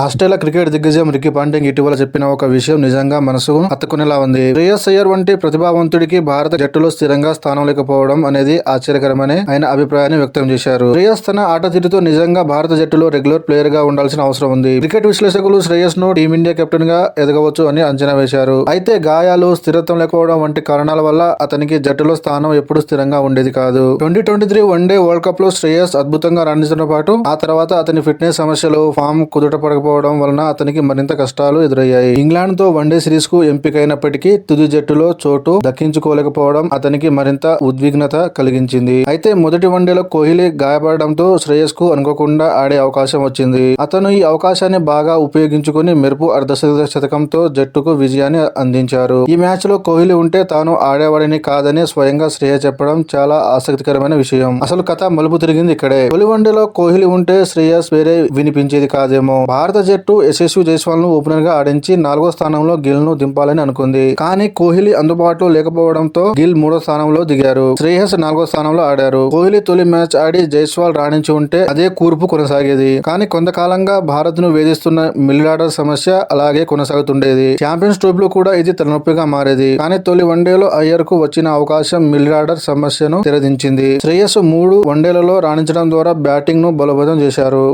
Australia cricket దిగ్గజం Ricky Ponting ఇటీవల చెప్పిన ఒక విషయం నిజంగా మనసుకు హత్తుకునేలా ఉంది. శ్రేయస్ అయ్యర్ వంటి ప్రతిభావంతుడికి భారత జట్టులో స్థిరంగా స్థానం లేకపోవడం అనేది ఆశ్చర్యకరమని ఆయన అభిప్రాయాన్ని వ్యక్తం చేశారు. శ్రేయస్ తన ఆట తీరుతో నిజంగా భారత జట్టులో రెగ్యులర్ ప్లేయర్ గా ఉండాల్సిన అవసరం ఉంది. క్రికెట్ విశ్లేషకులు శ్రేయస్ ను టీమిండియా కెప్టెన్ గా ఎదగవచ్చు అని అంచనా వేశారు. అయితే గాయాలు, స్థిరత్వం లేకపోవడం వంటి కారణాల వల్ల అతనికి జట్టులో స్థానం ఎప్పుడు స్థిరంగా ఉండేది కాదు. 2023 వన్డే వరల్డ్ కప్ లో శ్రేయస్ అద్భుతంగా రాణించడంతో పాటు ఆ తర్వాత అతని ఫిట్నెస్ సమస్యలు, ఫామ్ కుదుటపడకపోవడం వలన అతనికి మరింత కష్టాలు ఎదురయ్యాయి. ఇంగ్లాండ్ తో వన్డే సిరీస్ కు ఎంపికైనప్పటికీ తుది జట్టులో చోటు దక్కించుకోలేకపోవడం అతనికి మరింత ఉద్విగ్నత కలిగించింది. అయితే మొదటి వన్డేలో కోహ్లీ గాయపడడంతో శ్రేయస్ కు అనుకోకుండా ఆడే అవకాశం వచ్చింది. అతను ఈ అవకాశాన్ని బాగా ఉపయోగించుకుని మెరుపు శతకంతో జట్టుకు విజయాన్ని అందించారు. ఈ మ్యాచ్ లో కోహ్లీ ఉంటే తాను ఆడేవాడిని కాదని స్వయంగా శ్రేయస్ చెప్పడం చాలా ఆసక్తికరమైన విషయం. అసలు కథ మలుపు తిరిగింది ఇక్కడే. తొలి వన్డేలో కోహ్లీ ఉంటే శ్రేయస్ వేరే వినిపించేది కాదేమో. భారత జట్టు యశస్వి జైస్వాల్ ను ఓపెనర్ గా ఆడించి 4వ స్థానంలో గిల్ ను దింపాలని అనుకుంది. కానీ కోహ్లీ అందుబాటులో లేకపోవడంతో గిల్ 3వ స్థానంలో దిగారు. శ్రేయస్ 4వ స్థానంలో ఆడారు. కోహ్లీ తొలి మ్యాచ్ ఆడి జైస్వాల్ రాణించి ఉంటే అదే కూర్పు కొనసాగేది. కానీ కొంతకాలంగా భారత్ ను వేధిస్తున్న మిడిల్ ఆర్డర్ సమస్య అలాగే కొనసాగుతుండేది. ఛాంపియన్స్ ట్రోఫీలో కూడా ఇది తలనొప్పిగా మారేది. కానీ తొలి వన్డేలో అయ్యర్ కు వచ్చిన అవకాశం మిడిల్ ఆర్డర్ సమస్యను తెరదించింది. శ్రేయస్ 3 వన్డేలలో రాణించడం ద్వారా బ్యాటింగ్ ను బలోపేతం చేశారు.